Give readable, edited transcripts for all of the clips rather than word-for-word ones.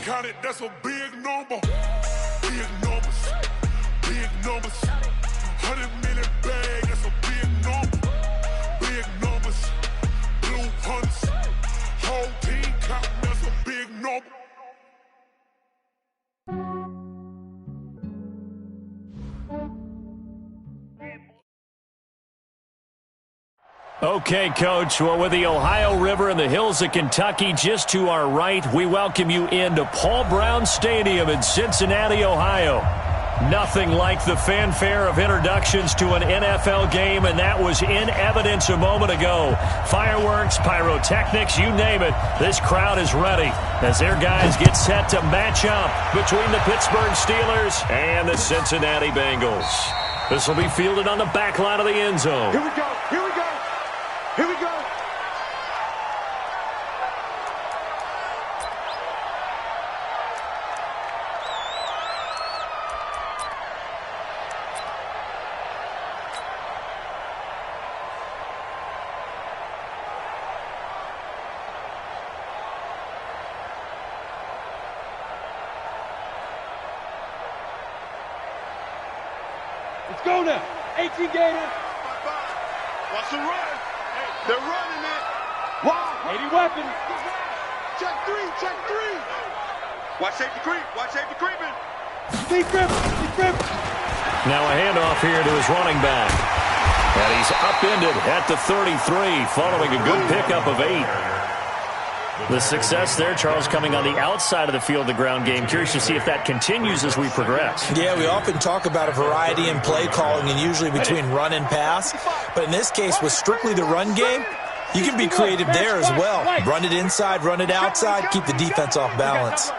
count it, that's a big number. Big numbers, big numbers. 100 million bag, that's a big number. Big numbers, blue hunts. Whole team counting, that's a big number. Okay, Coach, well, with the Ohio River and the hills of Kentucky just to our right, we welcome you into Paul Brown Stadium in Cincinnati, Ohio. Nothing like the fanfare of introductions to an NFL game, and that was in evidence a moment ago. Fireworks, pyrotechnics, you name it, this crowd is ready as their guys get set to match up between the Pittsburgh Steelers and the Cincinnati Bengals. This will be fielded on the back line of the end zone. Here we go, here we go. Here we go. Let's go now. 18 Gator. Watch the run. They're running it. Wow. 80 weapons. Check three. Watch safety creep. Watch safety creeping. Deep grip. Now a handoff here to his running back. And he's upended at the 33 following a good pickup of 8. The success there, Charles, coming on the outside of the field, the ground game. Curious to see if that continues as we progress. Yeah, we often talk about a variety in play calling and usually between run and pass. But in this case, with strictly the run game, you can be creative there as well. Run it inside, run it outside, keep the defense off balance.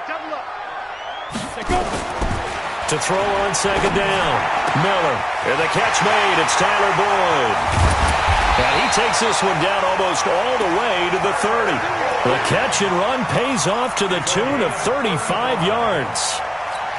To throw on second down, Miller. And the catch made, it's Tyler Boyd. And he takes this one down almost all the way to the 30. The catch and run pays off to the tune of 35 yards.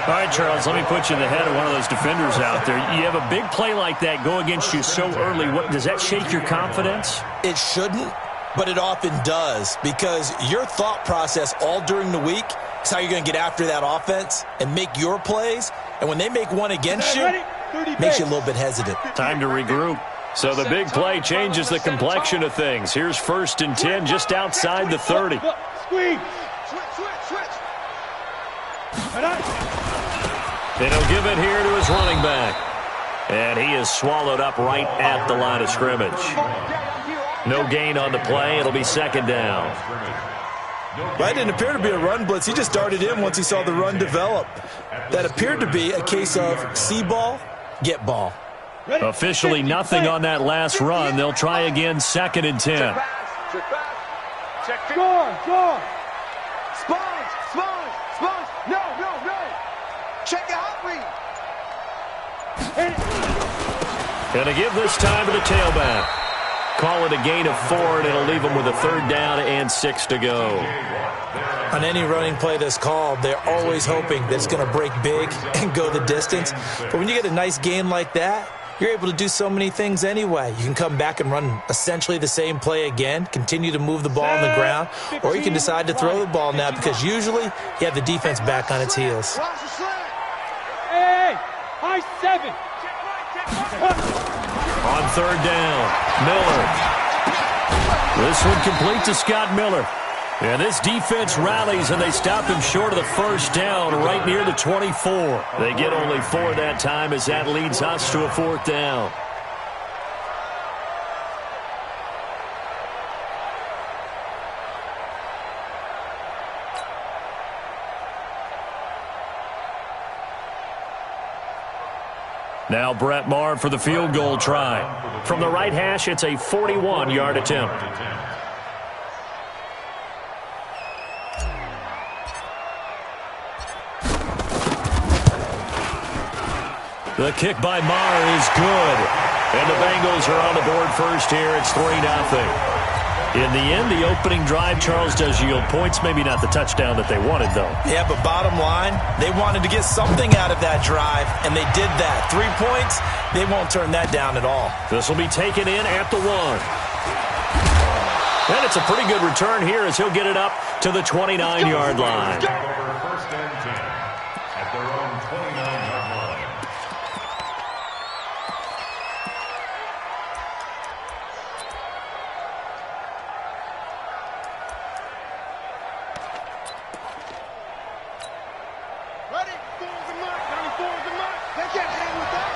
All right, Charles, let me put you in the head of one of those defenders out there. You have a big play like that go against you so early. What, does that shake your confidence? It shouldn't, but it often does, because your thought process all during the week is how you're going to get after that offense and make your plays. And when they make one against you, it makes you a little bit hesitant. Time to regroup. So the big play changes the complexion of things. Here's 1st and 10 just outside the 30. Squeeze. Switch. And he'll give it here to his running back. And he is swallowed up right at the line of scrimmage. No gain on the play. It'll be second down. That didn't appear to be a run blitz. He just darted in once he saw the run develop. That appeared to be a case of see ball, get ball. Officially nothing on that last run. They'll try again, 2nd and 10. Score. Sponge. No. Check out read. And to give this time to the tailback. Call it a gain of 4, and it'll leave them with a 3rd down and 6 to go. On any running play that's called, they're always hoping that it's going to break big and go the distance. But when you get a nice gain like that, you're able to do so many things anyway. You can come back and run essentially the same play again, continue to move the ball on the ground, or you can decide to throw the ball now because usually you have the defense back on its heels. Hey, high 7. On 3rd down, Miller. This one complete to Scott Miller. And this defense rallies, and they stop him short of the 1st down right near the 24. They get only 4 that time as that leads us to a 4th down. Now Brett Maher for the field goal try. From the right hash, it's a 41-yard attempt. The kick by Maher is good. And the Bengals are on the board first here. It's 3-0. In the end, the opening drive, Charles, does yield points. Maybe not the touchdown that they wanted, though. Yeah, but bottom line, they wanted to get something out of that drive, and they did that. 3 points, they won't turn that down at all. This will be taken in at the 1. And it's a pretty good return here as he'll get it up to the 29-yard line. First and 10 at their own 29-yard line. Ready? 4 is the mark. 94 is the mark. They can't hang with that.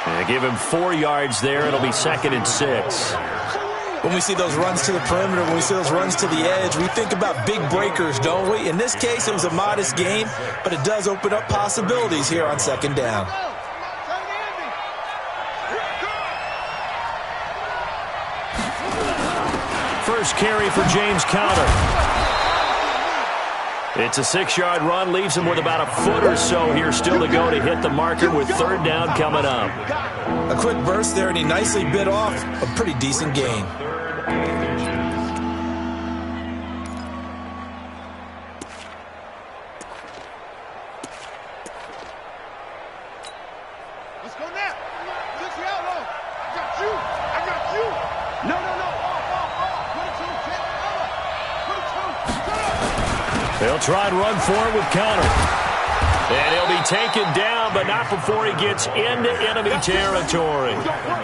They give him 4 yards there. It'll be 2nd and 6. When we see those runs to the perimeter, when we see those runs to the edge, we think about big breakers, don't we? In this case, it was a modest gain, but it does open up possibilities here on 2nd down. First carry for James Conner. It's a 6-yard run, leaves him with about a foot or so here still to go to hit the marker with 3rd down coming up. A quick burst there, and he nicely bit off a pretty decent gain. Let's go now. Look the outlaw. I got you. I got you. No. They'll try and run for it with Conner. And he'll be taken down, but not before he gets into enemy territory.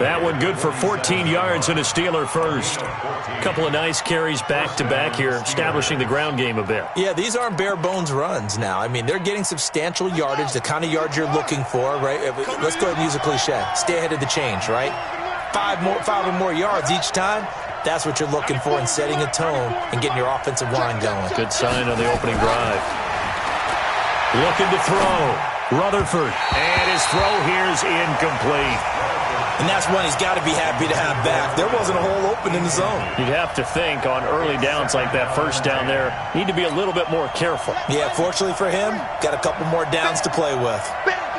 That one good for 14 yards and a Steeler first. A couple of nice carries back-to-back here, establishing the ground game a bit. Yeah, these aren't bare-bones runs now. I mean, they're getting substantial yardage, the kind of yards you're looking for, right? Let's go ahead and use a cliche. Stay ahead of the change, right? 5 or more yards each time. That's what you're looking for in setting a tone and getting your offensive line going. Good sign on the opening drive. Looking to throw. Rutherford. And his throw here is incomplete. And that's one he's got to be happy to have back. There wasn't a hole open in the zone. You'd have to think on early downs like that first down there, need to be a little bit more careful. Yeah, fortunately for him, got a couple more downs to play with.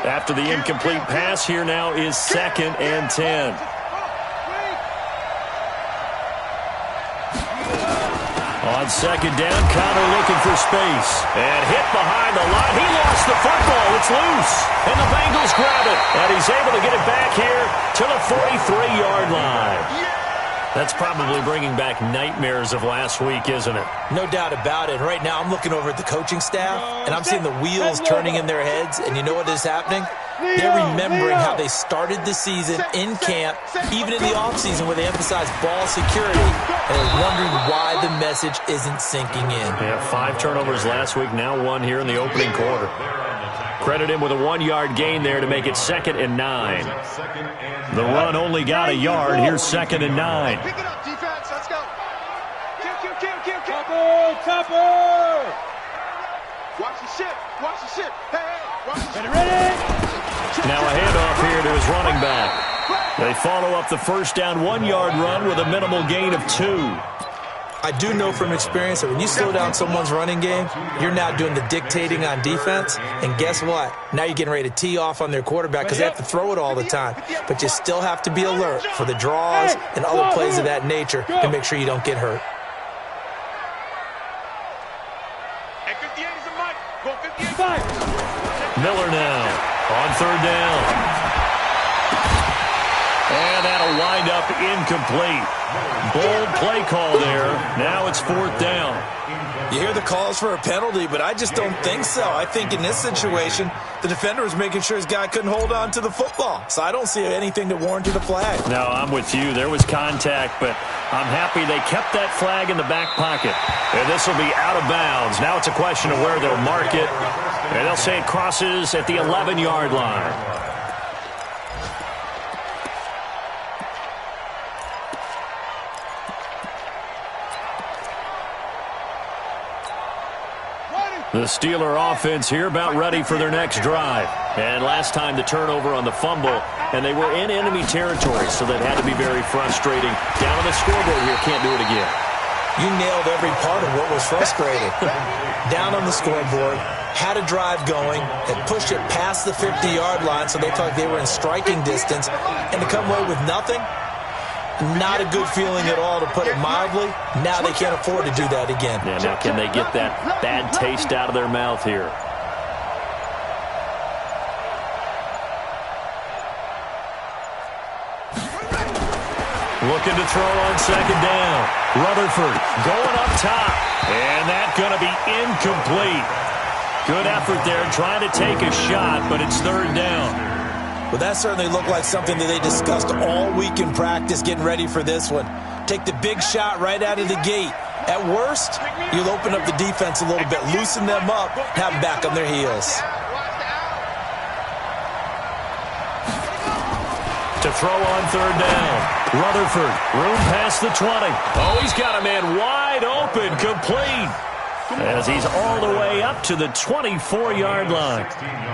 After the incomplete pass, here now is 2nd and 10. On 2nd down, Conner looking for space. And hit behind the line. He lost the football. It's loose. And the Bengals grab it. And he's able to get it back here to the 43-yard line. That's probably bringing back nightmares of last week, isn't it? No doubt about it. Right now, I'm looking over at the coaching staff, and I'm seeing the wheels turning in their heads. And you know what is happening? They're remembering how they started the season in camp, even in the offseason where they emphasized ball security, and they're wondering why the message isn't sinking in. Yeah, 5 turnovers last week, now 1 here in the opening quarter. Credit him with a 1-yard gain there to make it 2nd and 9. The run only got a yard. Here's 2nd and 9. Pick it up, defense. Let's go. Kill. Topper! Watch the ship. Hey, watch the ship. Ready? Now a handoff here to his running back. They follow up the first down 1-yard run with a minimal gain of 2. I do know from experience that when you slow down someone's running game, you're now doing the dictating on defense. And guess what? Now you're getting ready to tee off on their quarterback because they have to throw it all the time. But you still have to be alert for the draws and other plays of that nature to make sure you don't get hurt. Hey, 58 is the mic. Go 58. Miller now on 3rd down. And that'll wind up incomplete. Bold play call there. Now it's 4th down. You hear the calls for a penalty, but I just don't think so. I think in this situation, the defender was making sure his guy couldn't hold on to the football. So I don't see anything that warranted a flag. No, I'm with you. There was contact, but I'm happy they kept that flag in the back pocket. And this will be out of bounds. Now it's a question of where they'll mark it. And they'll say it crosses at the 11-yard line. The Steeler offense here about ready for their next drive. And last time the turnover on the fumble, and they were in enemy territory, so that had to be very frustrating. Down on the scoreboard here, can't do it again. You nailed every part of what was frustrating. Down on the scoreboard, had a drive going, had pushed it past the 50-yard line, so they felt like they were in striking distance, and to come away with nothing, not a good feeling at all, to put it mildly. Now they can't afford to do that again. Yeah, now can they get that bad taste out of their mouth here? Looking to throw on second down. Rutherford going up top. And that's going to be incomplete. Good effort there trying to take a shot, but it's third down. Well, that certainly looked like something that they discussed all week in practice getting ready for this one. Take the big shot right out of the gate. At worst, you'll open up the defense a little bit, loosen them up, have them back on their heels. To throw on third down. Rutherford, room past the 20. Oh, he's got a man wide open, complete. As he's all the way up to the 24-yard line.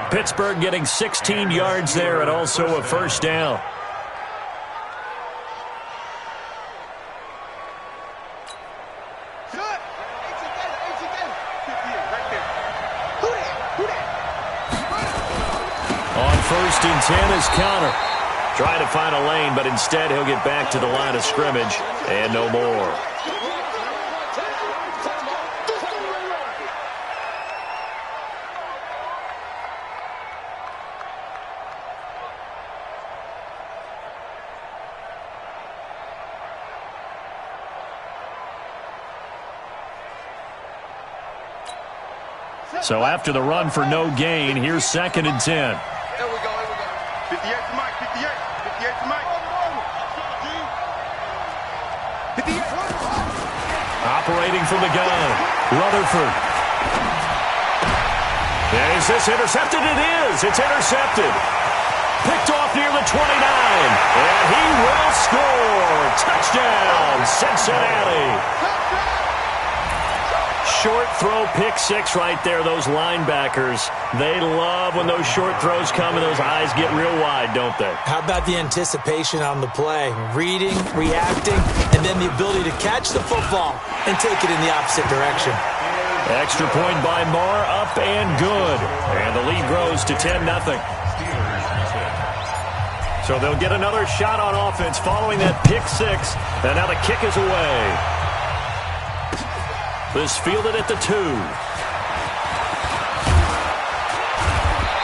Pittsburgh getting 16 yards there and also a first down. On first and 10 is Connor. Trying to find a lane, but instead he'll get back to the line of scrimmage and no more. So after the run for no gain, here's second and 10. Here we go. 58 to Mike, 58 to Mike. 58. Operating from the gun, Rutherford. Is this intercepted? It is. It's intercepted. Picked off near the 29. And he will score. Touchdown, Cincinnati. Short throw, pick six right there. Those linebackers, they love when those short throws come and those eyes get real wide, don't they? How about the anticipation on the play? Reading, reacting, and then the ability to catch the football and take it in the opposite direction. Extra point by Marr, up and good. And the lead grows to 10-0. So they'll get another shot on offense following that pick six. And now the kick is away. This fielded at the 2.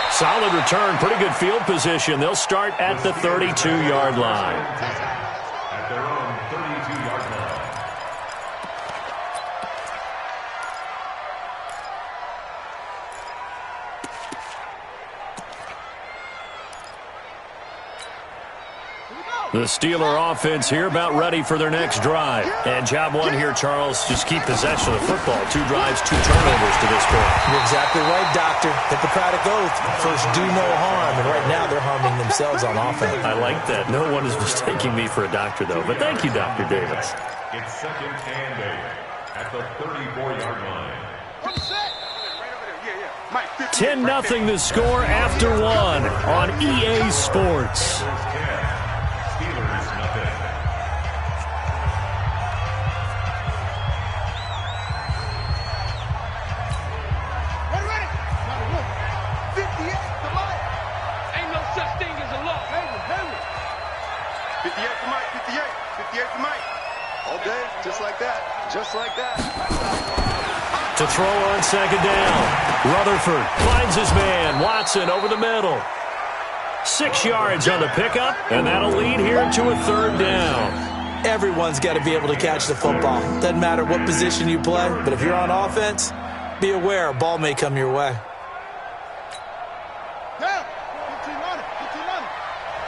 Solid return, pretty good field position. They'll start at the 32-yard line. At their own 32-yard line. The Steeler offense here about ready for their next drive. And job one here, Charles, just keep possession of the football. 2 drives, 2 turnovers to this point. You're exactly right, Doctor. Hippocratic oath. First, do no harm. And right now, they're harming themselves on offense. I like that. No one is mistaking me for a doctor, though. But thank you, Dr. Davis. It's second and 8 at the 34-yard line. 10-0 the score after 1 on EA Sports. Steelers nothing. Ready? 58 to Mike. Ain't no such thing as a loss. 58 to Mike, 58 to Mike. All day, just like that. Just like that. To throw on second down. Rutherford finds his man. Watson over the middle. 6 yards on the pickup, and that'll lead here to a third down. Everyone's got to be able to catch the football. Doesn't matter what position you play, but if you're on offense, be aware a ball may come your way. Down. 15 on it.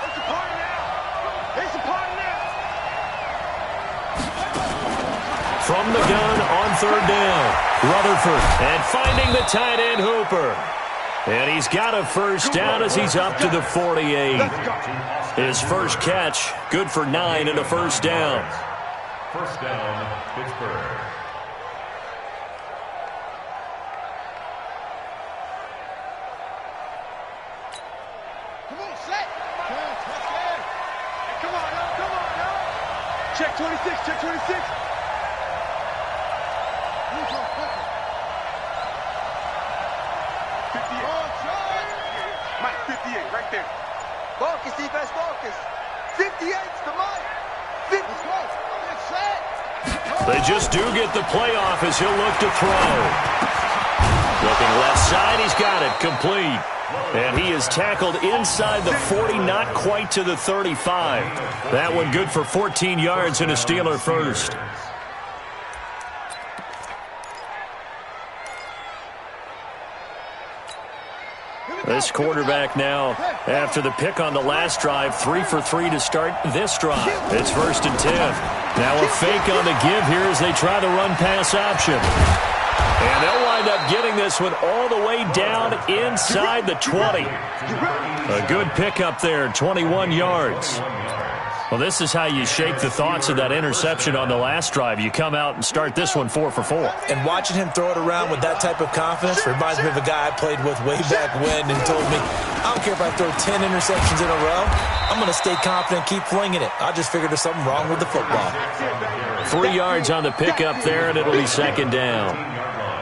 It's a party now. From the gun on third down. Rutherford and finding the tight end Hooper. And he's got a first down as he's up to the 48. His first catch, good for 9 and a first down. First down, Pittsburgh. Come on, set. Come on, yo. Check 26. Mike, 58, right there. Focus, defense, focus. 58's the Mike. 50. Set. They just do get the playoff as he'll look to throw. Looking left side, he's got it, complete. And he is tackled inside the 40, not quite to the 35. That one good for 14 yards and a Steeler first. This quarterback now, after the pick on the last drive, 3 for 3 to start this drive. It's 1st and 10. Now a fake on the give here as they try the run-pass option. And they'll wind up getting this one all the way down inside the 20. A good pickup there, 21 yards. Well, this is how you shake the thoughts of that interception on the last drive. You come out and start this one 4 for 4. And watching him throw it around with that type of confidence reminds me of a guy I played with way back when and told me, I don't care if I throw 10 interceptions in a row, I'm going to stay confident, keep flinging it. I just figured there's something wrong with the football. 3 yards on the pickup there, and it'll be 2nd down.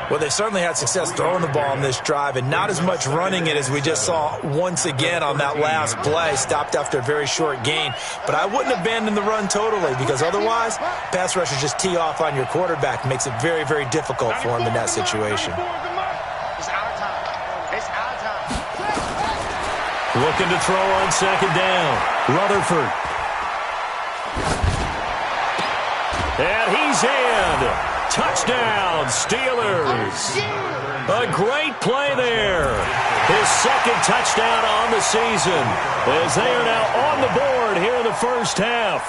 Well, they certainly had success throwing the ball on this drive and not as much running it as we just saw once again on that last play. Stopped after a very short gain. But I wouldn't abandon the run totally because otherwise, pass rushers just tee off on your quarterback. Makes it very, very difficult for him in that situation. Looking to throw on 2nd down. Rutherford. And he's in. Touchdown, Steelers. A great play there. His 2nd touchdown on the season as they are now on the board here in the first half.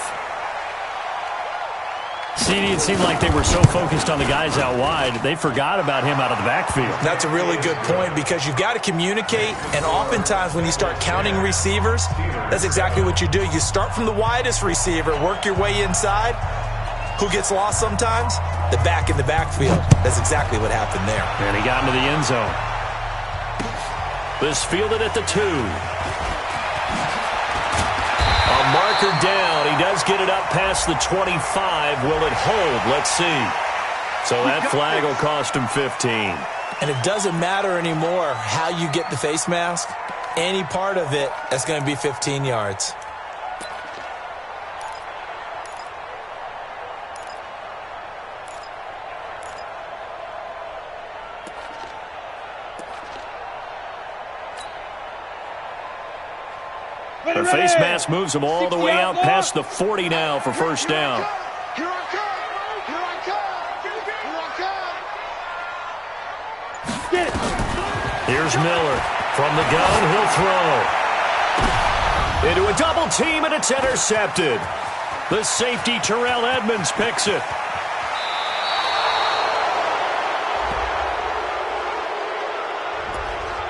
See, it seemed like they were so focused on the guys out wide, they forgot about him out of the backfield. That's a really good point because you've got to communicate, and oftentimes when you start counting receivers, that's exactly what you do. You start from the widest receiver, work your way inside. Who gets lost sometimes? The back in the backfield. That's exactly what happened there. And he got into the end zone. This fielded at the 2. A marker down. He does get it up past the 25. Will it hold? Let's see. So that flag will cost him 15. And it doesn't matter anymore how you get the face mask. Any part of it, that's going to be 15 yards. The face mask moves him all the way out past the 40 now for 1st down. Here I come! Here I come! Here I come! Get it! Here's Miller. From the gun, he'll throw. Into a double team, and it's intercepted. The safety, Terrell Edmonds, picks it.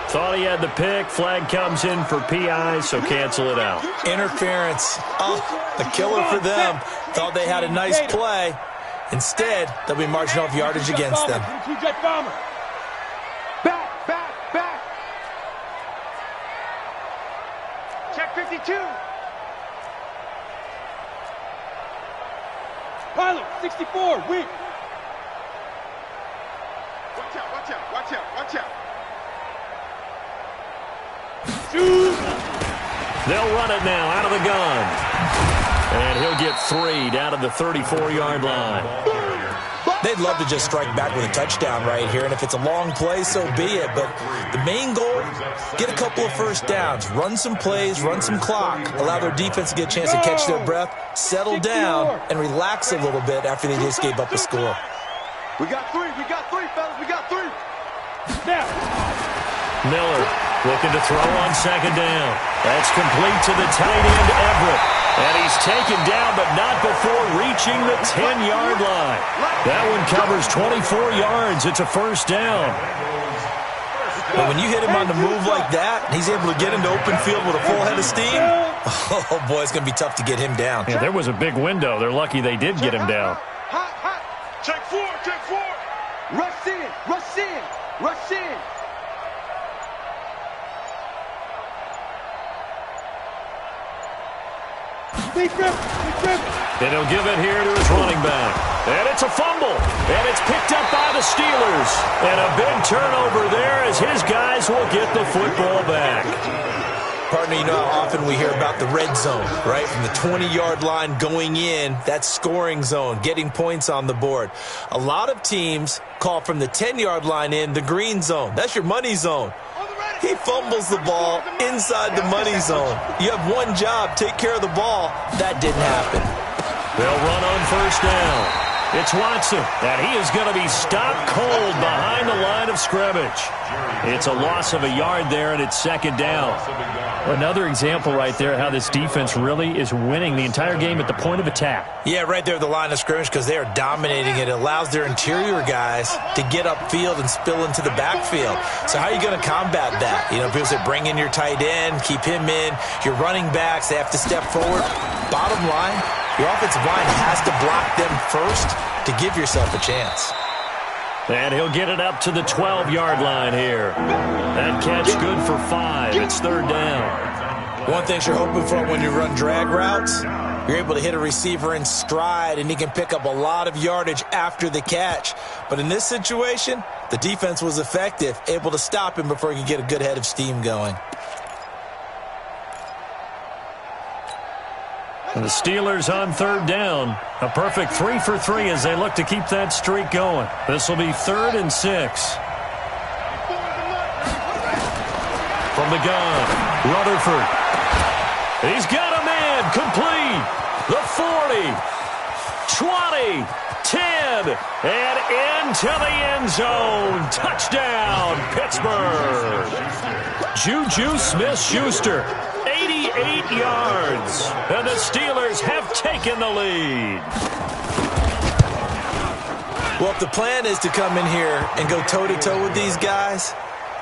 Thought he had the pick. Flag comes in for PI, so cancel it out. Interference. Oh, a killer for them. Thought they had a nice play. Instead, they'll be marching off yardage against them. Back! Check 52! Pilot, 64, weak. Watch out! They'll run it now out of the gun. And he'll get 3 down to the 34-yard line. They'd love to just strike back with a touchdown right here, and if it's a long play, so be it. But the main goal, get a couple of first downs, run some plays, run some clock, allow their defense to get a chance to catch their breath, settle down, and relax a little bit after they just gave up a score. We got 3, fellas, we got 3! Now. Miller looking to throw on 2nd down. That's complete to the tight end, Everett. And he's taken down, but not before reaching the 10-yard line. That one covers 24 yards. It's a 1st down. But when you hit him on the move like that, and he's able to get into open field with a full head of steam, oh, boy, it's going to be tough to get him down. Yeah, there was a big window. They're lucky they did get him down. Hot! Check 4! Rush in! And he'll give it here to his running back. And it's a fumble. And it's picked up by the Steelers. And a big turnover there as his guys will get the football back. Partner, you know how often we hear about the red zone, right? From the 20-yard line going in, that's scoring zone, getting points on the board. A lot of teams call from the 10-yard line in the green zone. That's your money zone. He fumbles the ball inside the money zone. You have one job, take care of the ball. That didn't happen. They'll run on first down. It's Watson, and he is going to be stopped cold behind the line of scrimmage. It's a loss of a yard there, and it's second down. Another example right there how this defense really is winning the entire game at the point of attack. Yeah, right there at the line of scrimmage because they are dominating it. It allows their interior guys to get upfield and spill into the backfield. So how are you going to combat that? You know, people say bring in your tight end, keep him in. Your running backs, they have to step forward. Bottom line, your offensive line has to block them first to give yourself a chance. And he'll get it up to the 12-yard line here. That catch good for 5. It's third down. One thing you're hoping for when you run drag routes, you're able to hit a receiver in stride, and he can pick up a lot of yardage after the catch. But in this situation, the defense was effective, able to stop him before he could get a good head of steam going. And the Steelers on third down. A perfect 3 for 3 as they look to keep that streak going. This will be 3rd and 6. From the gun, Rutherford. He's got a man complete. The 40, 20, 10, and into the end zone. Touchdown, Pittsburgh. Juju Smith-Schuster. 88 yards, and the Steelers have taken the lead. Well, if the plan is to come in here and go toe-to-toe with these guys,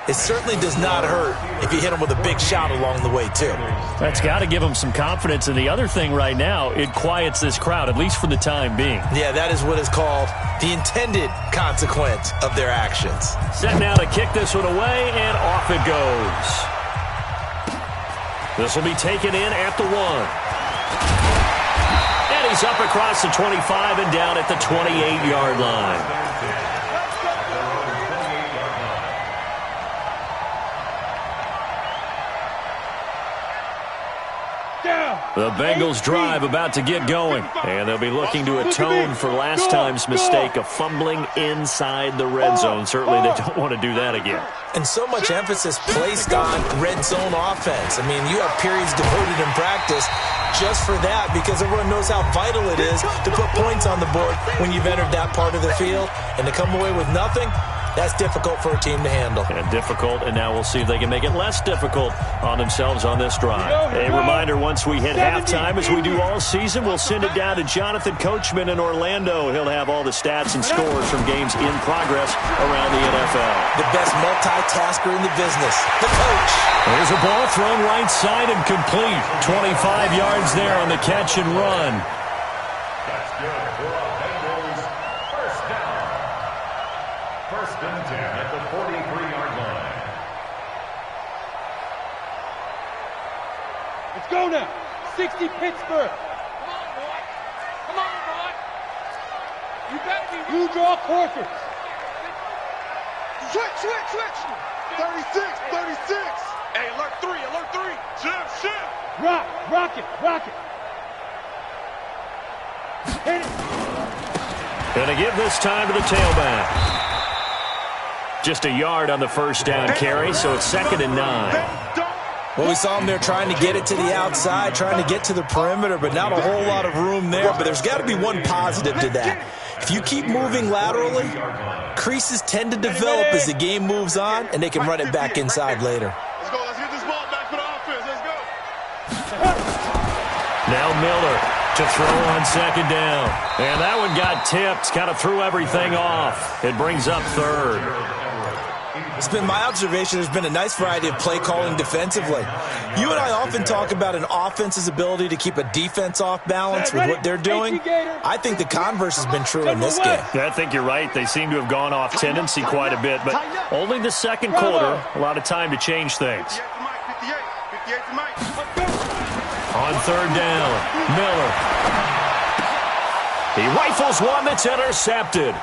it certainly does not hurt if you hit them with a big shot along the way, too. That's got to give them some confidence. And the other thing right now, it quiets this crowd, at least for the time being. Yeah, that is what is called the intended consequence of their actions. Set now to kick this one away, and off it goes. This will be taken in at the 1. And he's up across the 25 and down at the 28-yard line. The Bengals drive about to get going, and they'll be looking to atone for last time's mistake of fumbling inside the red zone. Certainly they don't want to do that again. And so much emphasis placed on red zone offense. I mean, you have periods devoted in practice just for that because everyone knows how vital it is to put points on the board when you've entered that part of the field. And to come away with nothing, that's difficult for a team to handle. And difficult, and now we'll see if they can make it less difficult on themselves on this drive. A reminder, once we hit halftime, as we do all season, we'll send it down to Jonathan Coachman in Orlando. He'll have all the stats and scores from games in progress around the NFL. The best multitasker in the business, the coach. There's a ball thrown right side and complete. 25 yards there on the catch and run. That's good for a Bengals first down. First and 10 at the 43-yard line. Let's go now. 60 Pittsburgh. Come on, boy. You better be. You draw quarters. Switch. 36. Hey, alert 3. Shift. Rock it. Hit it. Gonna give this time to the tailback. Just a yard on the first down carry, so it's 2nd and 9. Well, we saw him there trying to get it to the outside, trying to get to the perimeter, but not a whole lot of room there. But there's got to be one positive to that. If you keep moving laterally, creases tend to develop as the game moves on, and they can run it back inside later. Let's go. Let's get this ball back for the offense. Let's go. Now Miller to throw on 2nd down. And that one got tipped, kind of threw everything off. It brings up 3rd. It's been my observation there's been a nice variety of play calling defensively. You and I often talk about an offense's ability to keep a defense off balance with what they're doing. I think the converse has been true in this game. I think you're right. They seem to have gone off tendency quite a bit, but only the second quarter, a lot of time to change things. 58 to Mike. On 3rd down, Miller. He rifles one that's intercepted.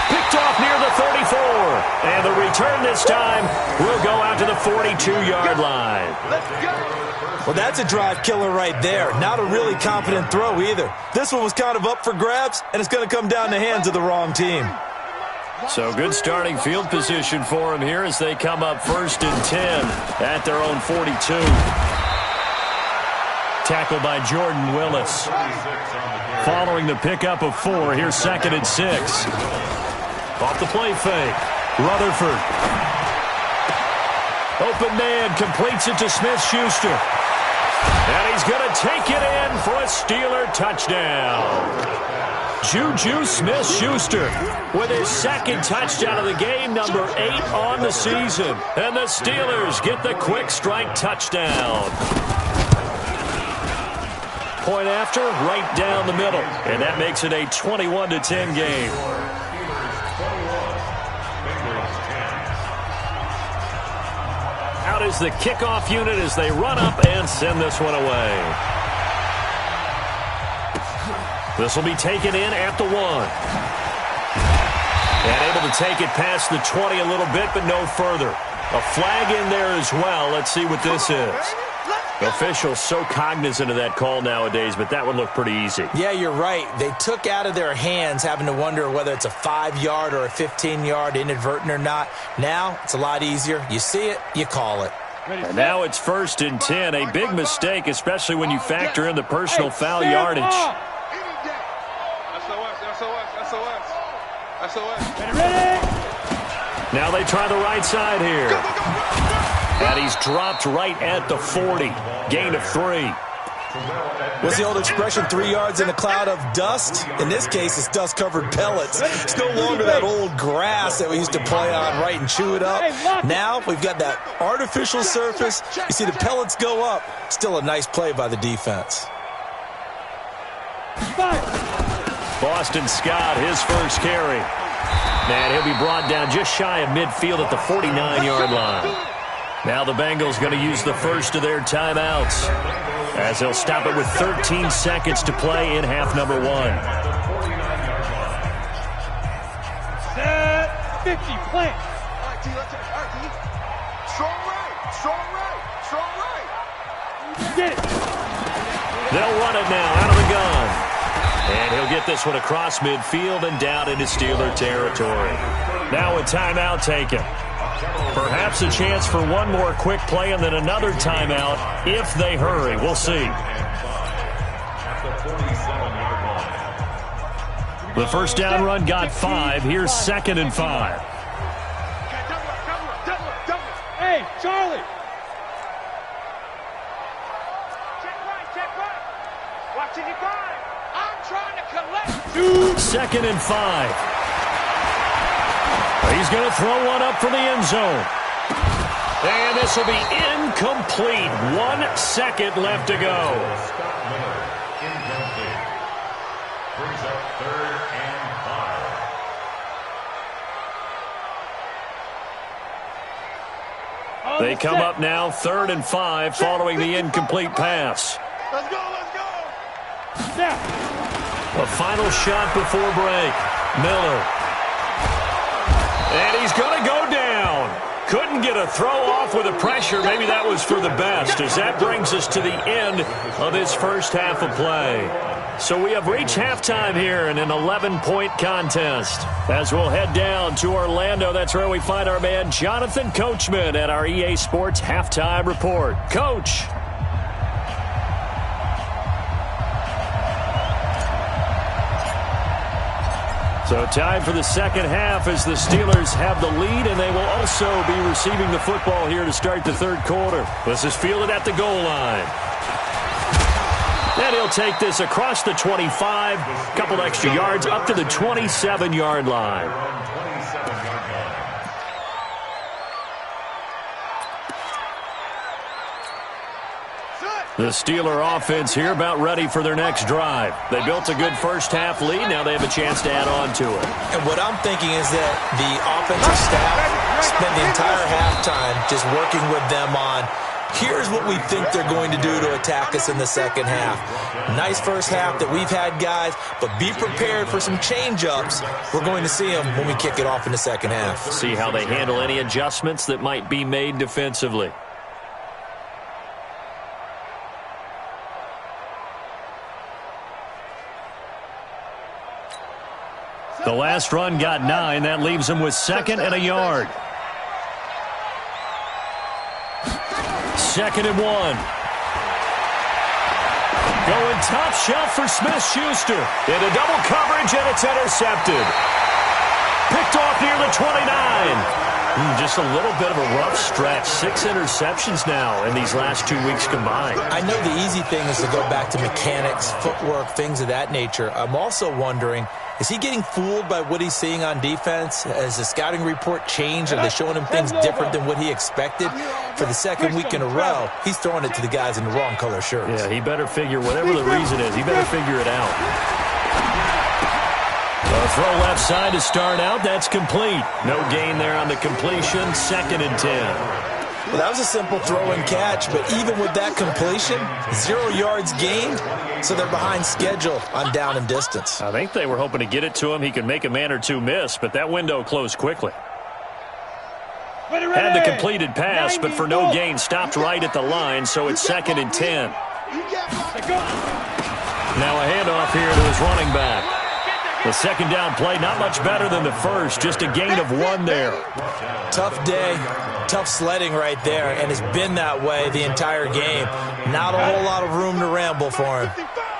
Picked off near the 34. And the return this time will go out to the 42-yard line. Well, that's a drive killer right there. Not a really confident throw either. This one was kind of up for grabs, and it's going to come down the hands of the wrong team. So good starting field position for them here as they come up 1st and 10 at their own 42. Tackled by Jordan Willis. Following the pickup of 4, here's 2nd and 6. Off the play fake. Rutherford. Open man, completes it to Smith-Schuster. And he's going to take it in for a Steeler touchdown. Juju Smith-Schuster with his 2nd touchdown of the game, number 8 on the season. And the Steelers get the quick strike touchdown. Point after, right down the middle. And that makes it a 21-10 game. Out is the kickoff unit as they run up and send this one away. This will be taken in at the 1. And able to take it past the 20 a little bit, but no further. A flag in there as well. Let's see what this is. Officials so cognizant of that call nowadays, but that would look pretty easy. Yeah, you're right. They took out of their hands having to wonder whether it's a 5-yard or a 15-yard inadvertent or not. Now, it's a lot easier. You see it, you call it. And now it's 1st and 10. A big mistake, especially when you factor in the personal foul yardage. Now they try the right side here. And he's dropped right at the 40. Gain of 3. What's the old expression, 3 yards in a cloud of dust? In this case, it's dust-covered pellets. It's no longer that old grass that we used to play on, right, and chew it up. Now we've got that artificial surface. You see the pellets go up. Still a nice play by the defense. Boston Scott, his first carry. And he'll be brought down just shy of midfield at the 49-yard line. Now the Bengals going to use the first of their timeouts as they'll stop it with 13 seconds to play in half number 1. Set 50, plant. All right, T. Strong right, strong right, strong right. Get it. They'll run it now out of the gun. And he'll get this one across midfield and down into Steeler territory. Now a timeout taken. Perhaps a chance for one more quick play and then another timeout if they hurry. We'll see. The first down run got 5. Here's 2nd and 5. Hey, Charlie. Check right. Watching you guard. I'm trying to collect. 2nd and 5. He's going to throw one up for the end zone. And this will be incomplete. 1 second left to go. Incomplete. Brings up 3rd and 5. They come up now 3rd and 5 following the incomplete pass. Let's go. Snap. A final shot before break. Miller. And he's going to go down. Couldn't get a throw off with the pressure. Maybe that was for the best, as that brings us to the end of this first half of play. So we have reached halftime here in an 11-point contest. As we'll head down to Orlando, that's where we find our man Jonathan Coachman at our EA Sports Halftime Report. Coach. So time for the second half as the Steelers have the lead, and they will also be receiving the football here to start the third quarter. This is fielded at the goal line. And he'll take this across the 25, a couple extra yards, up to the 27-yard line. The Steeler offense here about ready for their next drive. They built a good first half lead. Now they have a chance to add on to it. And what I'm thinking is that the offensive staff spent the entire halftime just working with them on Here's what we think they're going to do to attack us in the second half. Nice first half that we've had, guys, but be prepared for some change-ups. We're going to see them when we kick it off in the second half. See how they handle any adjustments that might be made defensively. The last run got 9. That leaves them with 2nd and a yard. 2nd and 1. Going top shelf for Smith-Schuster. Into double coverage, and it's intercepted. Picked off near the 29. Just a little bit of a rough stretch. 6 interceptions now in these last 2 weeks combined. I know the easy thing is to go back to mechanics, footwork, things of that nature. I'm also wondering, is he getting fooled by what he's seeing on defense? Has the scouting report changed? Are they showing him things different than what he expected? For the second week in a row, he's throwing it to the guys in the wrong color shirts. Yeah, he better figure, whatever the reason is, he better figure it out. A throw left side to start out. That's complete. No gain there on the completion. 2nd and 10. Well, that was a simple throw and catch, but even with that completion, 0 yards gained, so they're behind schedule on down and distance. I think they were hoping to get it to him. He could make a man or two miss, but that window closed quickly. Had the completed pass, but for no gain, stopped right at the line, so it's 2nd and 10. Now a handoff here to his running back. The second down play, not much better than the first, just a gain of 1 there. Tough day, tough sledding right there, and it's been that way the entire game. Not a whole lot of room to ramble for him.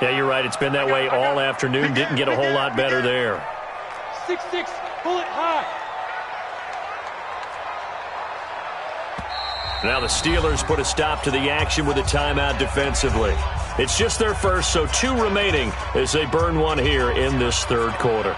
Yeah, you're right. It's been that way all afternoon. Didn't get a whole lot better there. 6-6, pull it high. Now the Steelers put a stop to the action with a timeout defensively. It's just their first, so 2 remaining as they burn 1 here in this third quarter.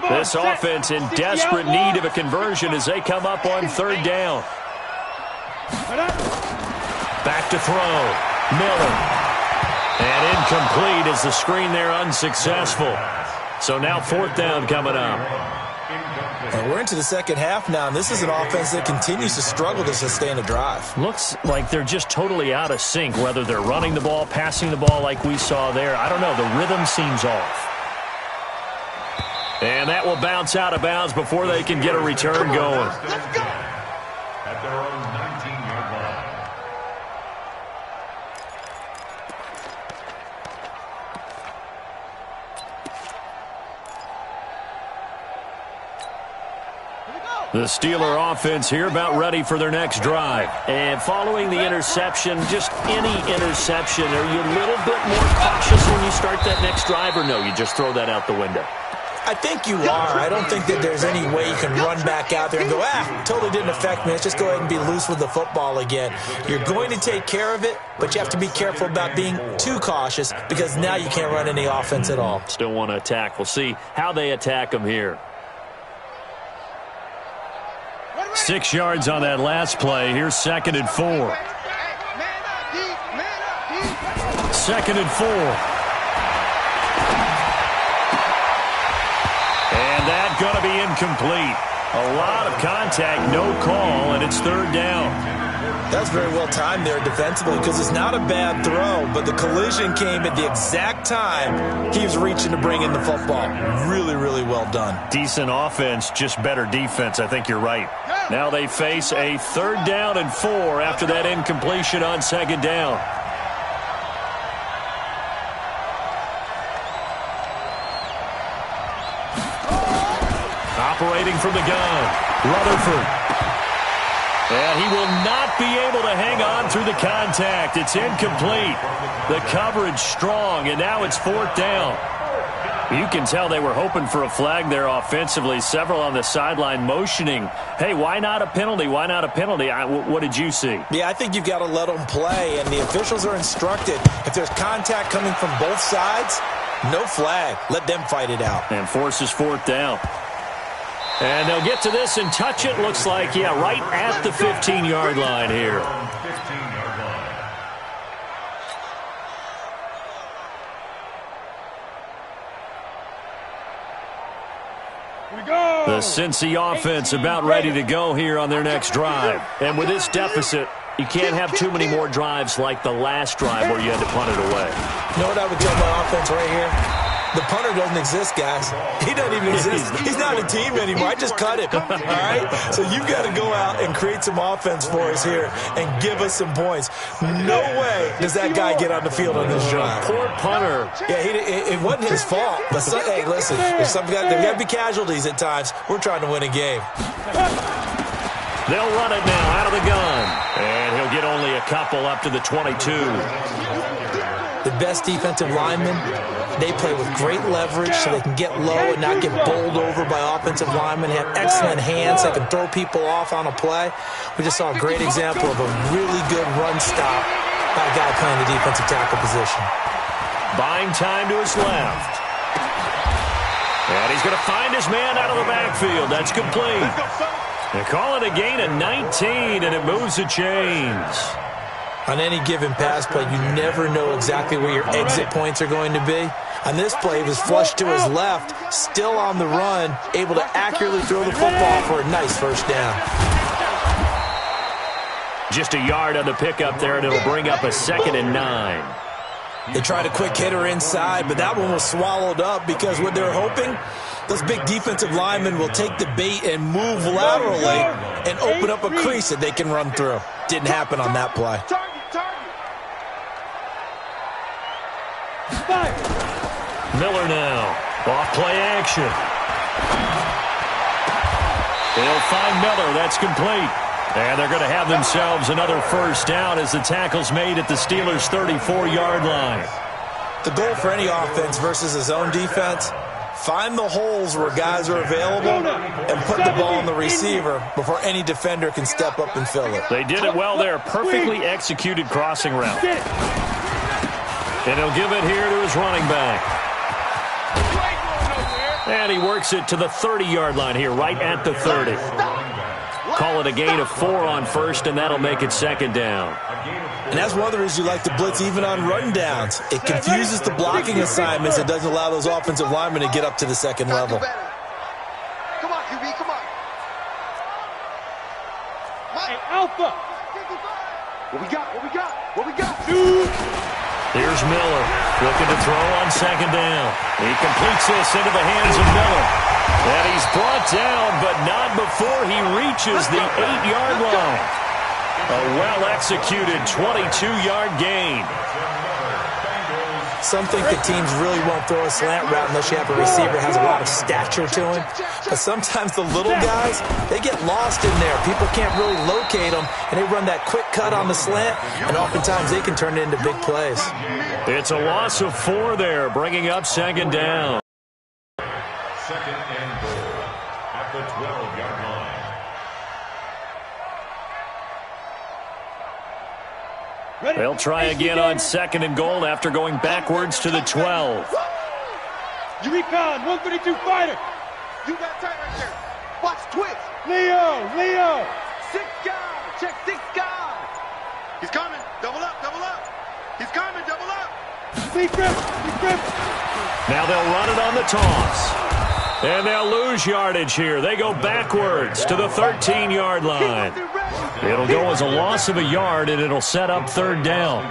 This offense in desperate need of a conversion as they come up on 3rd down. Back to throw. Miller. And incomplete as the screen there unsuccessful. So now 4th down coming up. And we're into the second half now, and this is an offense that continues to struggle to sustain a drive. Looks like they're just totally out of sync, whether they're running the ball, passing the ball like we saw there. I don't know. The rhythm seems off. And that will bounce out of bounds before they can get a return going. At their own 19-yard line. The Steeler offense here about ready for their next drive. And following the interception, just any interception, are you a little bit more cautious when you start that next drive, or no, you just throw that out the window? I think you are. I don't think that there's any way you can run back out there and go, totally didn't affect me. Let's just go ahead and be loose with the football again. You're going to take care of it, but you have to be careful about being too cautious because now you can't run any offense at all. Still want to attack. We'll see how they attack them here. 6 yards on that last play. Here's 2nd and 4. 2nd and 4. And that's going to be incomplete. A lot of contact, no call, and it's 3rd down. That's very well timed there defensively because it's not a bad throw, but the collision came at the exact time he was reaching to bring in the football. Really, really well done. Decent offense, just better defense. I think you're right. Now they face a 3rd down and 4 after that incompletion on 2nd down. Operating from the gun, Rutherford. And he will not be able to hang on through the contact. It's incomplete. The coverage strong, and now it's 4th down. You can tell they were hoping for a flag there offensively. Several on the sideline motioning, hey, why not a penalty? Why not a penalty? What did you see? Yeah, I think you've got to let them play, and the officials are instructed. If there's contact coming from both sides, no flag. Let them fight it out. And forces 4th down. And they'll get to this and touch it. Looks like, yeah, right at the 15-yard line here. The Cincy offense about ready to go here on their next drive. And with this deficit, you can't have too many more drives like the last drive where you had to punt it away. You know what I would tell my offense right here? The punter doesn't exist, guys. He doesn't even exist. He's not a team anymore. I just cut him, all right? So you've got to go out and create some offense for us here and give us some points. No way does that guy get on the field on this drive. Poor punter. Yeah, it wasn't his fault. But hey, listen, there's got to be casualties at times. We're trying to win a game. They'll run it now out of the gun. And he'll get only a couple up to the 22. The best defensive linemen, they play with great leverage so they can get low and not get bowled over by offensive linemen. They have excellent hands. They can throw people off on a play. We just saw a great example of a really good run stop by a guy playing the defensive tackle position. Buying time to his left. And he's going to find his man out of the backfield. That's complete. They call it a gain of 19, and it moves the chains. On any given pass play, you never know exactly where your exit points are going to be. On this play, he was flushed to his left, still on the run, able to accurately throw the football for a nice first down. Just a yard on the pickup there, and it'll bring up a 2nd and 9. They tried a quick hitter inside, but that one was swallowed up because what they're hoping, those big defensive linemen will take the bait and move laterally and open up a crease that they can run through. Didn't happen on that play. Miller now. Off play action. They'll find Miller. That's complete. And they're going to have themselves another first down as the tackle's made at the Steelers' 34-yard line. The goal for any offense versus his own defense, find the holes where guys are available and put the ball on the receiver before any defender can step up and fill it. They did it well there. Perfectly executed crossing route. And he'll give it here to his running back. And he works it to the 30-yard line here, right at the 30. Call it a gain of 4 on first, and that'll make it 2nd down. And that's one of the reasons you like to blitz even on run downs. It confuses the blocking assignments. It doesn't allow those offensive linemen to get up to the second level. Come on, QB, come on. Hey, Alpha. What we got? What we got? What we got? Here's Miller looking to throw on 2nd down. He completes this into the hands of Miller. And he's brought down, but not before he reaches the 8-yard line. A well-executed 22-yard gain. Some think that teams really won't throw a slant route unless you have a receiver that has a lot of stature to him. But sometimes the little guys, they get lost in there. People can't really locate them, and they run that quick cut on the slant, and oftentimes they can turn it into big plays. It's a loss of 4 there, bringing up 2nd down. 2nd and goal at the 12-yard line. They'll try again on 2nd and goal after going backwards to the 12. You recon, 132 fighter. You got tight right there. Watch twist. Leo. 6 guys. Check 6 guys. He's coming. Double up. He's coming. Double up. Be grip. Now they'll run it on the toss. And they'll lose yardage here. They go backwards to the 13-yard line. It'll go as a loss of a yard, and it'll set up 3rd down.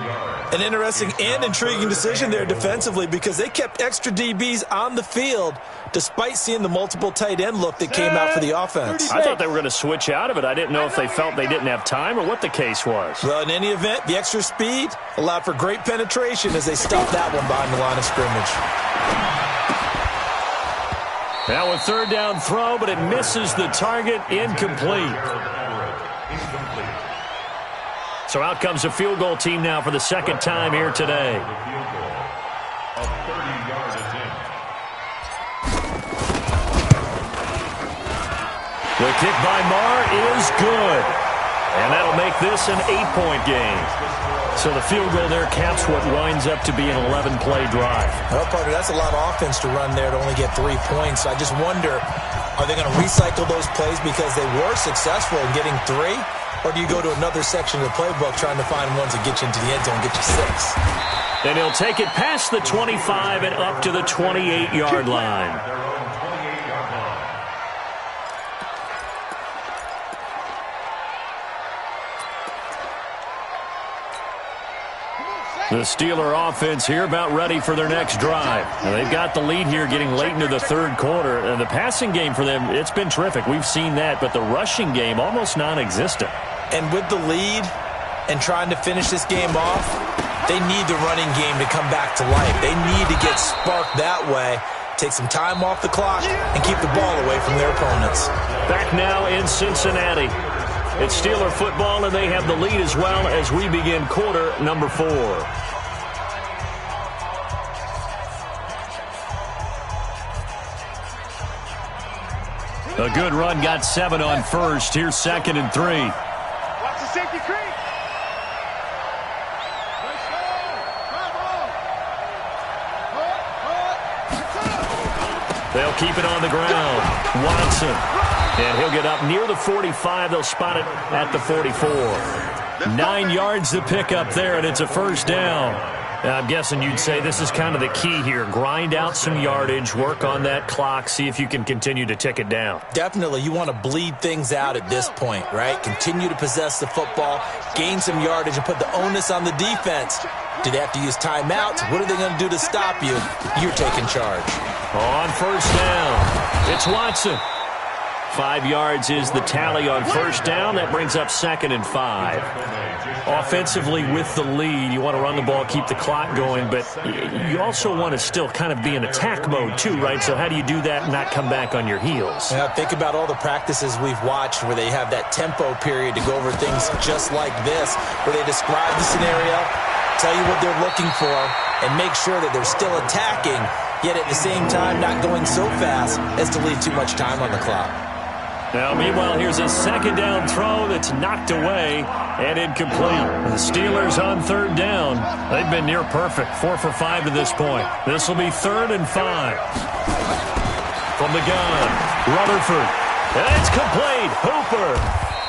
An interesting and intriguing decision there defensively because they kept extra DBs on the field despite seeing the multiple tight end look that came out for the offense. I thought they were going to switch out of it. I didn't know if they felt they didn't have time or what the case was. Well, in any event, the extra speed allowed for great penetration as they stopped that one behind the line of scrimmage. Now a 3rd down throw, but it misses the target. Incomplete. So out comes a field goal team now for the 2nd time here today. A 30-yard attempt. The kick by Marr is good. And that'll make this an 8-point game. So the field goal there caps what winds up to be an 11-play drive. Well, partner, that's a lot of offense to run there to only get 3 points. I just wonder, are they going to recycle those plays because they were successful in getting 3? Or do you go to another section of the playbook trying to find ones that get you into the end zone and get you 6? And he'll take it past the 25 and up to the 28-yard line. The Steeler offense here about ready for their next drive. Now, they've got the lead here getting late into the third quarter. And the passing game for them, it's been terrific. We've seen that. But the rushing game, almost non-existent. And with the lead and trying to finish this game off, they need the running game to come back to life. They need to get sparked that way, take some time off the clock, and keep the ball away from their opponents. Back now in Cincinnati. It's Steeler football, and they have the lead as well as we begin quarter number 4. A good run, got 7 on first. Here's 2nd and 3. Watch the safety creep. They'll keep it on the ground. Watson. And he'll get up near the 45. They'll spot it at the 44. 9 yards to pick up there, and it's a first down. I'm guessing you'd say this is kind of the key here. Grind out some yardage, work on that clock, see if you can continue to tick it down. Definitely. You want to bleed things out at this point, right? Continue to possess the football, gain some yardage, and put the onus on the defense. Do they have to use timeouts? What are they going to do to stop you? You're taking charge. On first down, it's Watson. 5 yards is the tally on first down. That brings up 2nd and 5. Offensively with the lead, you want to run the ball, keep the clock going, but you also want to still kind of be in attack mode too, right? So how do you do that and not come back on your heels? Yeah, think about all the practices we've watched where they have that tempo period to go over things just like this, where they describe the scenario, tell you what they're looking for, and make sure that they're still attacking, yet at the same time not going so fast as to leave too much time on the clock. Now, meanwhile, here's a 2nd down throw that's knocked away and incomplete. The Steelers on 3rd down. They've been near perfect, 4 for 5 to this point. This will be 3rd and 5. From the gun, Rutherford. And it's complete. Hooper.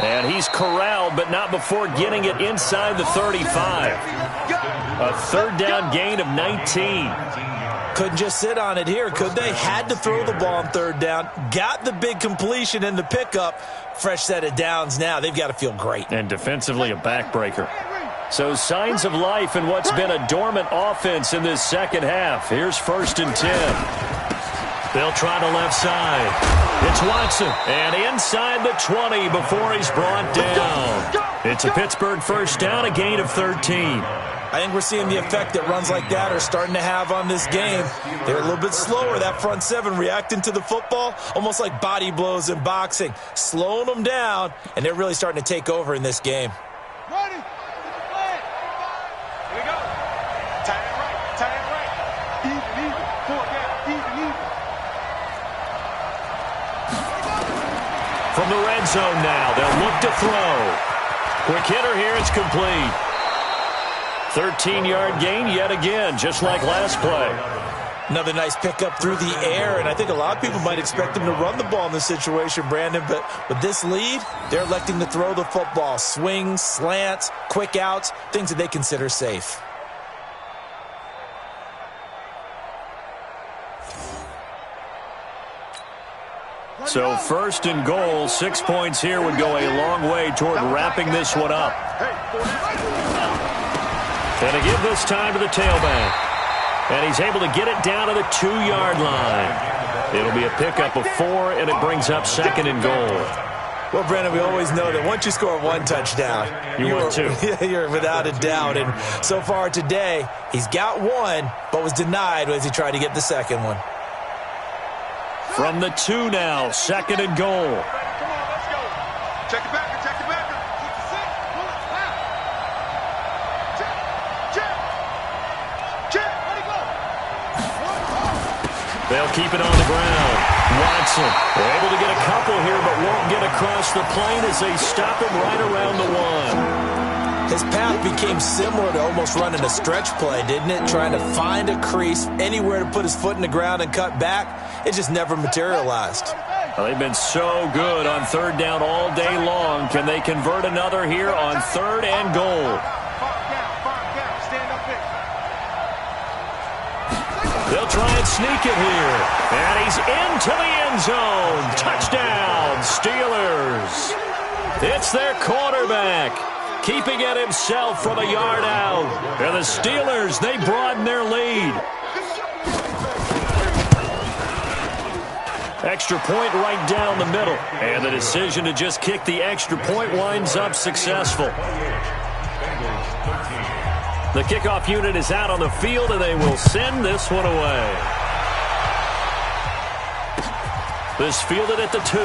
And he's corralled, but not before getting it inside the 35. A 3rd down gain of 19. Couldn't just sit on it here, could they? Had to throw the ball on 3rd down. Got the big completion in the pickup. Fresh set of downs now. They've got to feel great. And defensively a backbreaker. So signs of life in what's been a dormant offense in this second half. Here's 1st and 10. They'll try the left side. It's Watson. And inside the 20 before he's brought down. It's a Pittsburgh first down, a gain of 13. I think we're seeing the effect that runs like that are starting to have on this game. They're a little bit slower, that front 7, reacting to the football, almost like body blows in boxing, slowing them down, and they're really starting to take over in this game. Ready. Here we go. Tight end right. Tight end right. Even. 4 down. Even. From the red zone now, they'll look to throw. Quick hitter here, it's complete. 13-yard gain yet again, just like last play. Another nice pickup through the air, and I think a lot of people might expect them to run the ball in this situation, Brandon, but with this lead, they're electing to throw the football. Swings, slants, quick outs, things that they consider safe. So 1st and goal, 6 points here would go a long way toward wrapping this one up. And to give this time to the tailback. And he's able to get it down to the 2-yard line. It'll be a pickup of 4, and it brings up 2nd and goal. Well, Brandon, we always know that once you score 1 touchdown, you're 2. You're without a doubt. And so far today, he's got 1, but was denied as he tried to get the 2nd one. From the 2 now, 2nd and goal. Come on, let's go. Check it back. Check it back. They'll keep it on the ground. Watson able to get a couple here, but won't get across the plane as they stop him right around the 1. His path became similar to almost running a stretch play, didn't it? Trying to find a crease, anywhere to put his foot in the ground and cut back. It just never materialized. Well, they've been so good on 3rd down all day long. Can they convert another here on 3rd and goal? Stand up there. They'll try and sneak it here. And he's into the end zone. Touchdown, Steelers. It's their quarterback. keeping it himself from a yard out. And the Steelers, they broaden their lead. Extra point right down the middle. And the decision to just kick the extra point winds up successful. The kickoff unit is out on the field, and they will send this one away. This fielded at the 2.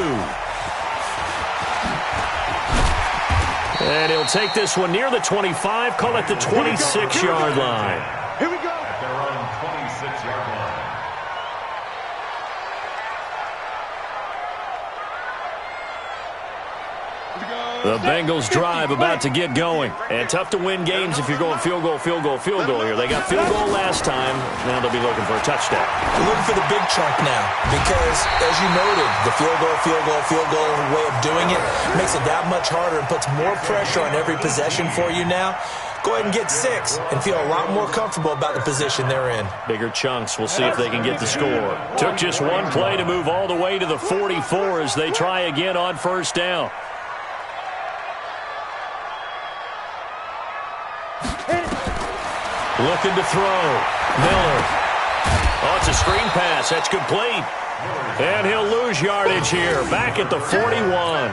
And he'll take this one near the 25, call it the 26-yard line. Here we go. At their own 26-yard line. The Bengals drive about to get going. And tough to win games if you're going field goal here. They got field goal last time. Now they'll be looking for a touchdown. They're looking for the big chunk now because, as you noted, the field goal way of doing it makes it that much harder and puts more pressure on every possession for you now. Go ahead and get 6 and feel a lot more comfortable about the position they're in. Bigger chunks. We'll see if they can get the score. Took just one play to move all the way to the 44 as they try again on first down. Looking to throw. Miller. Oh, it's a screen pass. That's complete. And he'll lose yardage here. Back at the 41.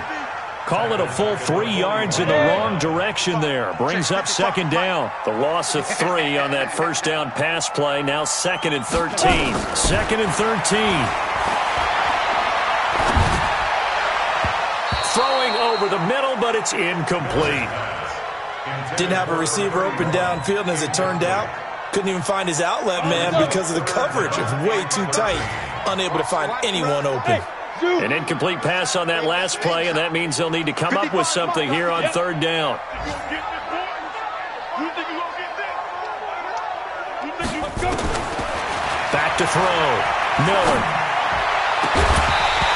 Call it a full 3 yards in the wrong direction there. Brings up second down. The loss of 3 on that first down pass play. Now 2nd and 13. 2nd and 13. Throwing over the middle, but it's incomplete. Didn't have a receiver open downfield, and as it turned out, couldn't even find his outlet man because of the coverage. It's way too tight. Unable to find anyone open. An incomplete pass on that last play, and that means they'll need to come up with something here on third down. Back to throw. Miller.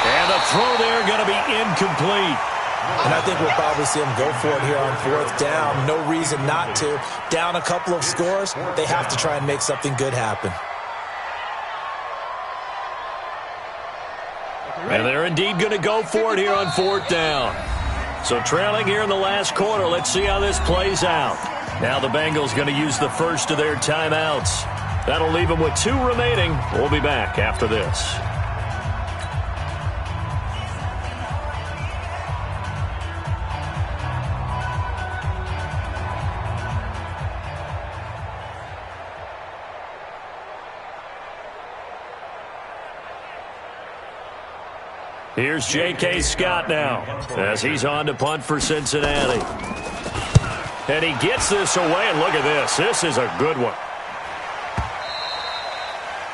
And the throw there going to be incomplete. And I think we'll probably see them go for it here on fourth down. No reason not to. Down a couple of scores, they have to try and make something good happen. And they're indeed going to go for it here on fourth down. So trailing here in the last quarter, let's see how this plays out. Now the Bengals going to use the first of their timeouts. That'll leave them with 2 remaining. We'll be back after this. Here's J.K. Scott now as he's on to punt for Cincinnati. And he gets this away, and look at this. This is a good one.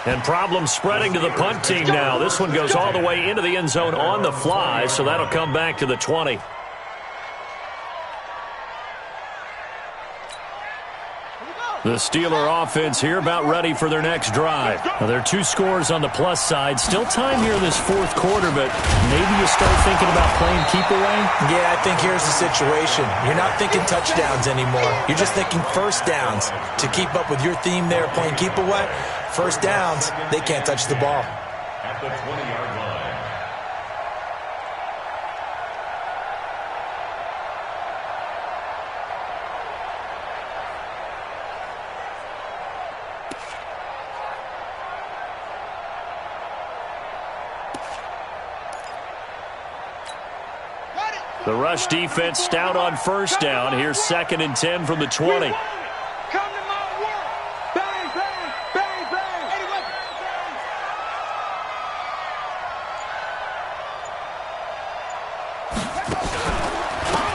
And problems spreading to the punt team now. This one goes all the way into the end zone on the fly, so that'll come back to the 20. The Steeler offense here about ready for their next drive. Now, there are 2 scores on the plus side. Still time here in this fourth quarter, but maybe you start thinking about playing keep away? Yeah, I think here's the situation. You're not thinking touchdowns anymore. You're just thinking first downs. To keep up with your theme there, playing keep away, first downs, they can't touch the ball. At the 20-yard line. The rush defense stout on first down. Here's 2nd and 10 from the 20. Come to my work. Bang, bang, bang, bang.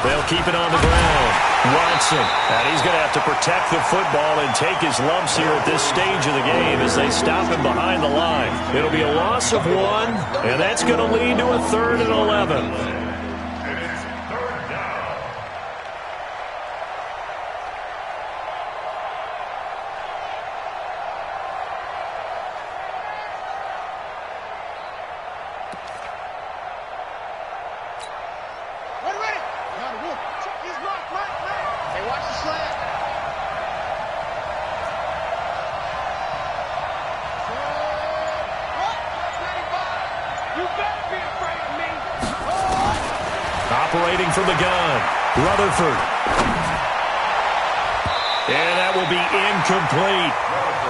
They'll keep it on the ground. Watson. And he's going to have to protect the football and take his lumps here at this stage of the game as they stop him behind the line. It'll be a loss of 1, and that's going to lead to a 3rd and 11. Operating from the gun, Rutherford. And that will be incomplete.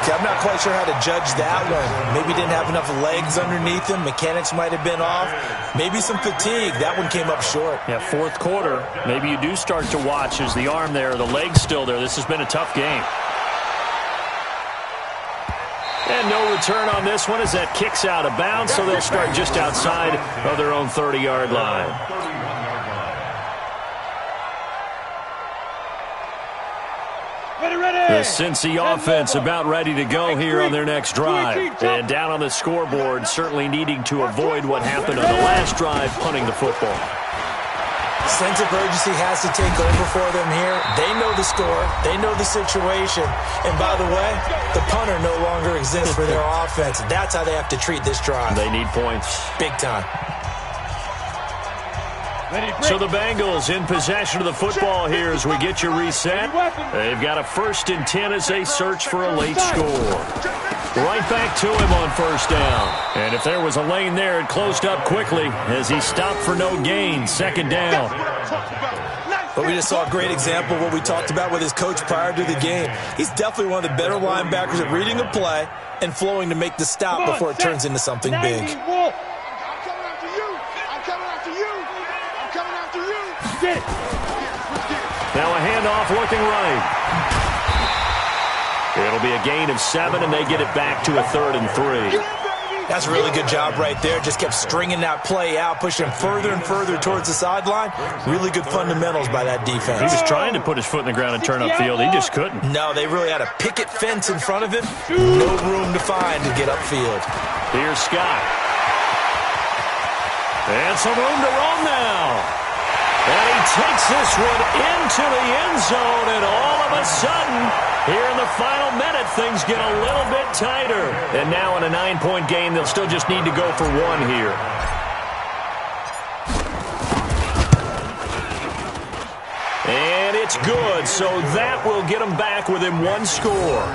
I'm not quite sure how to judge that one. Maybe didn't have enough legs underneath him. Mechanics might have been off. Maybe some fatigue. That one came up short. Yeah, fourth quarter. Maybe you do start to watch as the arm there, the leg's still there. This has been a tough game. And no return on this one as that kicks out of bounds, so they'll start just outside of their own 30-yard line. The Cincy offense about ready to go here on their next drive. And down on the scoreboard, certainly needing to avoid what happened on the last drive, punting the football. Sense of urgency has to take over for them here. They know the score. They know the situation. And by the way, the punter no longer exists for their offense. That's how they have to treat this drive. They need points. Big time. So the Bengals in possession of the football here as we get you reset. They've got a 1st and 10 as they search for a late score. Right back to him on 1st down. And if there was a lane there, it closed up quickly as he stopped for no gain. 2nd down. But we just saw a great example of what we talked about with his coach prior to the game. He's definitely one of the better linebackers at reading a play and flowing to make the stop before it turns into something big. Now a handoff looking right. It'll be a gain of 7, and they get it back to a 3rd and 3. That's a really good job right there. Just kept stringing that play out, pushing him further and further towards the sideline. Really good fundamentals by that defense. He was trying to put his foot in the ground and turn upfield. He just couldn't. No, they really had a picket fence in front of him. No room to find to get upfield. Here's Scott. And some room to roam now. And he takes this one into the end zone, and all of a sudden, here in the final minute, things get a little bit tighter. And now in a 9-point game, they'll still just need to go for 1 here. And it's good, so that will get them back within 1 score.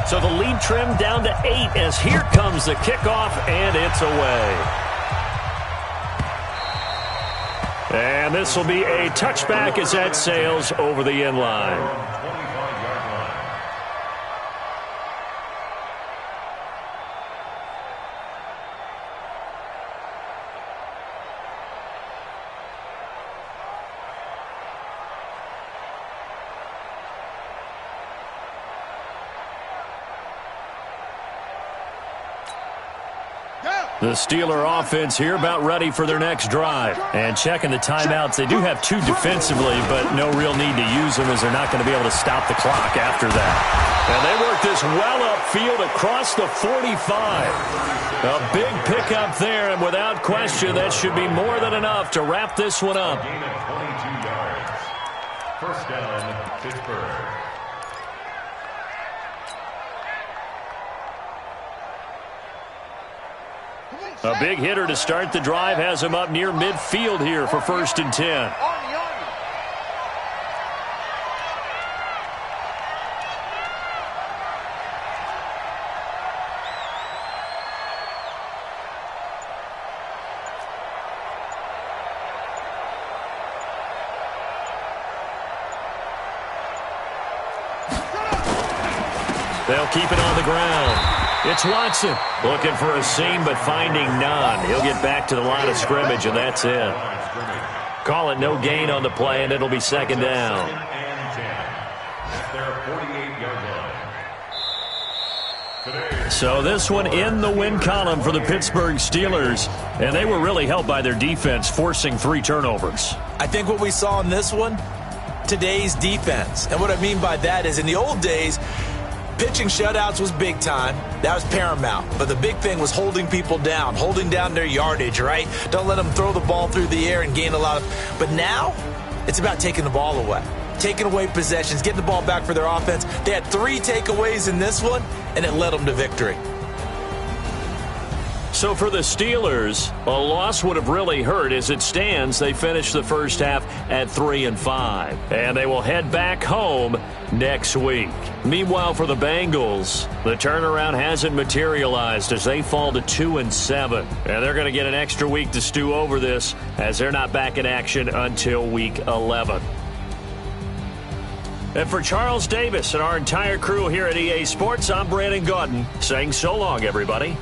So the lead trimmed down to 8 as here comes the kickoff, and it's away. And this will be a touchback as that sails over the end line. The Steeler offense here about ready for their next drive. And checking the timeouts. They do have 2 defensively, but no real need to use them as they're not going to be able to stop the clock after that. And they work this well upfield across the 45. A big pickup there, and without question, that should be more than enough to wrap this one up. Gain of 22 yards. 1st down, Pittsburgh. A big hitter to start the drive has him up near midfield here for 1st and 10. They'll keep it on the ground. It's Watson looking for a seam but finding none. He'll get back to the line of scrimmage, and that's it. Call it no gain on the play, and it'll be 2nd down. So this one in the win column for the Pittsburgh Steelers, and they were really helped by their defense, forcing 3 turnovers. I think what we saw in this one, today's defense. And what I mean by that is in the old days, pitching shutouts was big time. That was paramount. But the big thing was holding people down, holding down their yardage, right? Don't let them throw the ball through the air and gain a lot of... But now, it's about taking the ball away. Taking away possessions, getting the ball back for their offense. They had 3 takeaways in this one, and it led them to victory. So for the Steelers, a loss would have really hurt. As it stands, they finished the first half at 3-5, and they will head back home next week. Meanwhile, for the Bengals, the turnaround hasn't materialized as they fall to 2-7, and they're going to get an extra week to stew over this as they're not back in action until week 11. And for Charles Davis and our entire crew here at EA Sports, I'm Brandon Gaudin saying so long, everybody.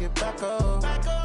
get back up.